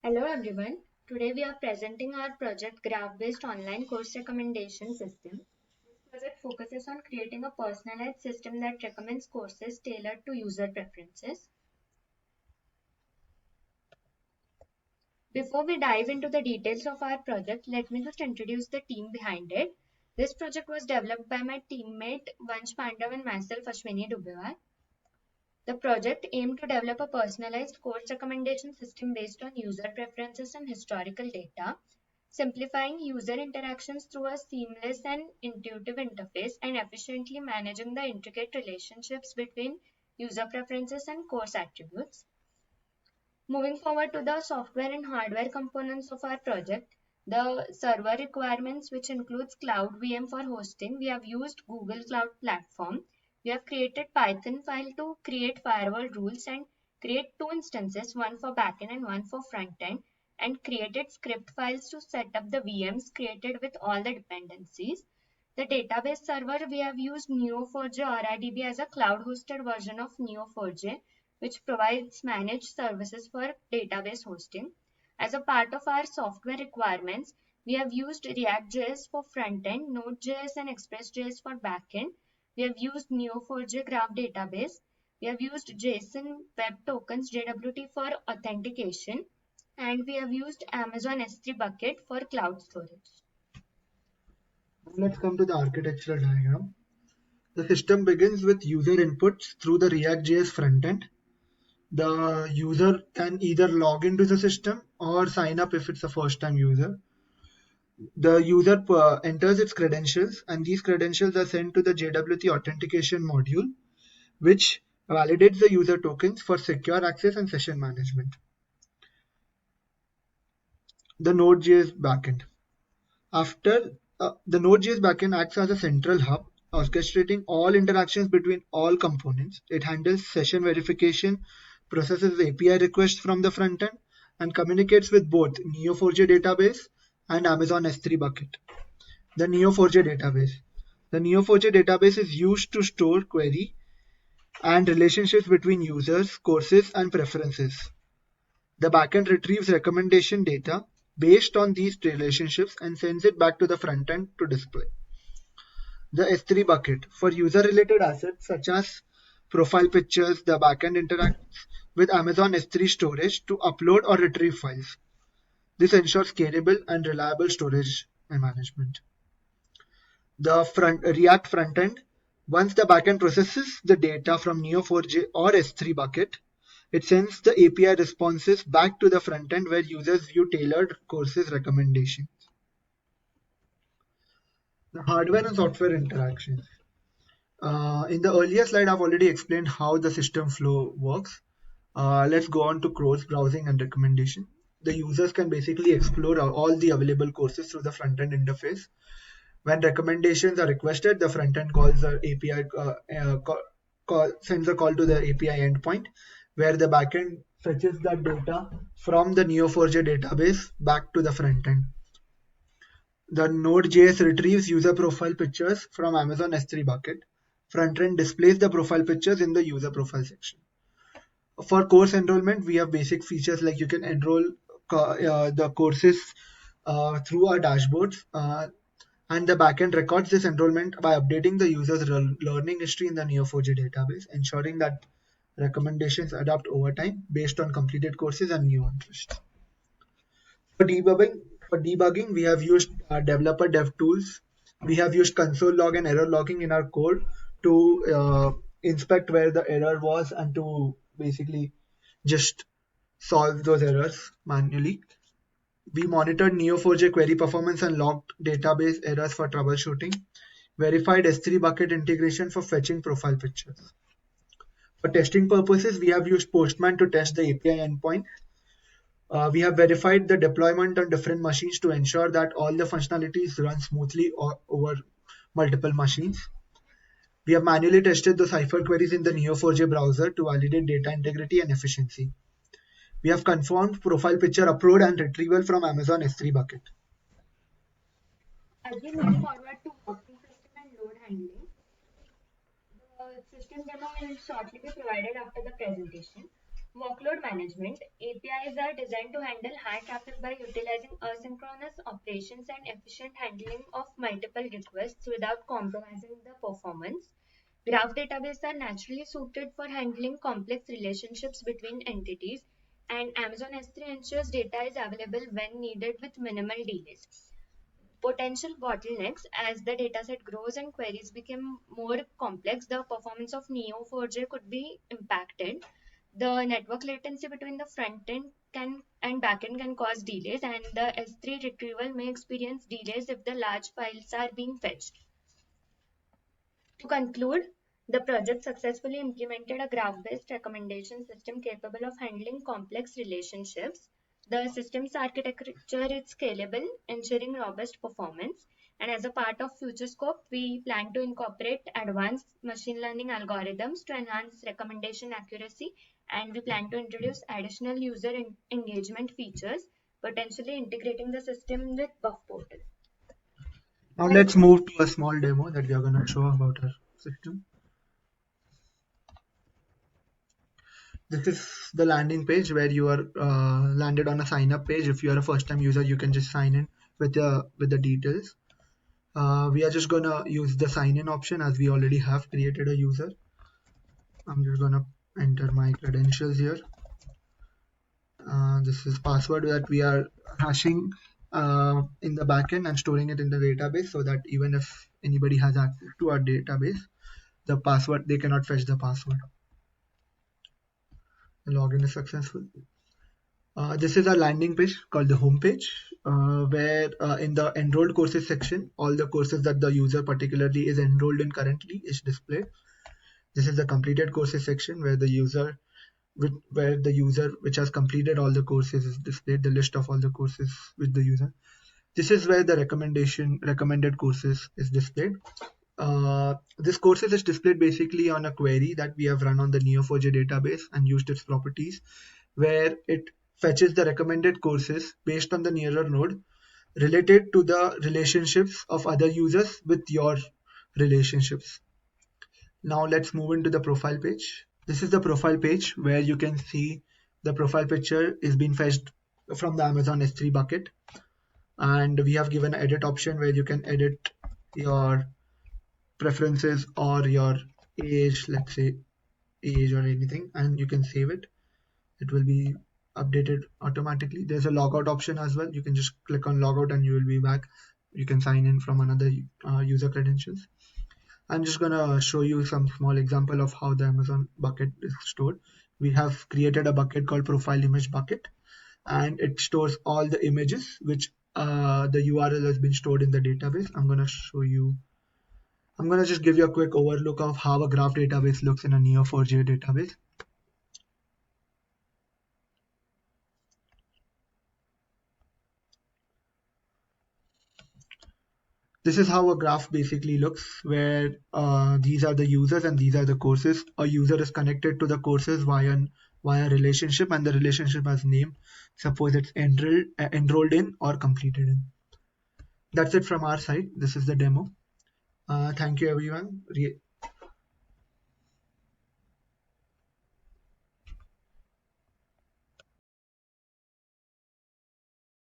Hello everyone. Today we are presenting our project Graph-based online course recommendation system. This project focuses on creating a personalized system that recommends courses tailored to user preferences. Before we dive into the details of our project, let me just introduce the team behind it. This project was developed by my teammate Vansh Pandav and myself Ashwini Dubewar. The project aimed to develop a personalized course recommendation system based on user preferences and historical data, simplifying user interactions through a seamless and intuitive interface and efficiently managing the intricate relationships between user preferences and course attributes. Moving forward to the software and hardware components of our project, the server requirements, which includes Cloud VM for hosting, we have used Google Cloud Platform. We have created Python file to create firewall rules and create two instances, one for backend and one for frontend, and created script files to set up the VMs created with all the dependencies. The database server, we have used Neo4j RIDB as a cloud-hosted version of Neo4j, which provides managed services for database hosting. As a part of our software requirements, we have used React.js for frontend, Node.js and Express.js for backend. We have used Neo4j Graph Database. We have used JSON Web Tokens JWT for authentication. And we have used Amazon S3 Bucket for cloud storage. Let's come to the architectural diagram. The system begins with user inputs through the React.js frontend. The user can either log into the system or sign up if it's a first-time user. The user enters its credentials, and these credentials are sent to the JWT authentication module, which validates the user tokens for secure access and session management. The Node.js backend. After the Node.js backend acts as a central hub, orchestrating all interactions between all components. It handles session verification, processes API requests from the frontend, and communicates with both Neo4j database and Amazon S3 bucket. The Neo4j database. The Neo4j database is used to store query and relationships between users, courses, and preferences. The backend retrieves recommendation data based on these relationships and sends it back to the frontend to display. The S3 bucket. For user-related assets such as profile pictures, the backend interacts with Amazon S3 storage to upload or retrieve files. This ensures scalable and reliable storage and management. The React frontend. Once the backend processes the data from Neo4j or S3 bucket, it sends the API responses back to the frontend where users view tailored courses recommendations. The hardware and software interactions. In the earlier slide, I've already explained how the system flow works. Let's go on to course browsing and recommendation. The users can basically explore all the available courses through the front-end interface. When recommendations are requested, the front-end calls the API, sends a call to the API endpoint, where the backend fetches that data from the Neo4j database back to the front-end. The Node.js retrieves user profile pictures from Amazon S3 bucket. Front-end displays the profile pictures in the user profile section. For course enrollment, we have basic features like you can enroll the courses through our dashboards, and the backend records this enrollment by updating the user's learning history in the Neo4j database, ensuring that recommendations adapt over time based on completed courses and new interests. For debugging, we have used developer dev tools. We have used console log and error logging in our code to inspect where the error was and to basically just solve those errors manually. We monitored Neo4j query performance and logged database errors for troubleshooting. Verified S3 bucket integration for fetching profile pictures. For testing purposes, we have used Postman to test the API endpoint. We have verified the deployment on different machines to ensure that all the functionalities run smoothly over multiple machines. We have manually tested the Cypher queries in the Neo4j browser to validate data integrity and efficiency. We have confirmed profile picture upload and retrieval from Amazon S3 bucket. As we move forward to working system and load handling, the system demo will shortly be provided after the presentation. Workload management. APIs are designed to handle high traffic by utilizing asynchronous operations and efficient handling of multiple requests without compromising the performance. Graph databases are naturally suited for handling complex relationships between entities, and Amazon S3 ensures data is available when needed with minimal delays. Potential bottlenecks. As the dataset grows and queries become more complex, the performance of Neo4j could be impacted. The network latency between the front end and back end can cause delays, and the S3 retrieval may experience delays if the large files are being fetched. To conclude, the project successfully implemented a graph-based recommendation system capable of handling complex relationships. The system's architecture is scalable, ensuring robust performance. And as a part of Future Scope, we plan to incorporate advanced machine learning algorithms to enhance recommendation accuracy. And we plan to introduce additional user engagement features, potentially integrating the system with Buff Portal. Now let's move to a small demo that we are going to show about our system. This is the landing page where you are landed on a sign up page. If you are a first time user, you can just sign in with the details. We are just gonna use the sign in option as we already have created a user. I'm just gonna enter my credentials here. This is password that we are hashing in the backend and storing it in the database, so that even if anybody has access to our database, the password, they cannot fetch the password. The login is successful. This is our landing page called the home page, where in the enrolled courses section, all the courses that the user particularly is enrolled in currently is displayed. This is the completed courses section where the user which has completed all the courses is displayed, the list of all the courses with the user. This is where the recommended courses is displayed. This courses is displayed basically on a query that we have run on the Neo4j database and used its properties, where it fetches the recommended courses based on the nearer node related to the relationships of other users with your relationships. Now let's move into the profile page. This is the profile page where you can see the profile picture is being fetched from the Amazon S3 bucket, and we have given an edit option where you can edit your preferences or your age, let's say age or anything, and you can save it. It will be updated automatically. There's a logout option as well. You can just click on logout and you will be back. You can sign in from another user credentials. I'm just gonna show you some small example of how the Amazon bucket is stored. We have created a bucket called profile image bucket, and it stores all the images which the URL has been stored in the database. I'm gonna just give you a quick overlook of how a graph database looks in a Neo4j database. This is how a graph basically looks, where these are the users and these are the courses. A user is connected to the courses via relationship, and the relationship has name. Suppose it's enrolled in or completed in. That's it from our side. This is the demo. Thank you everyone.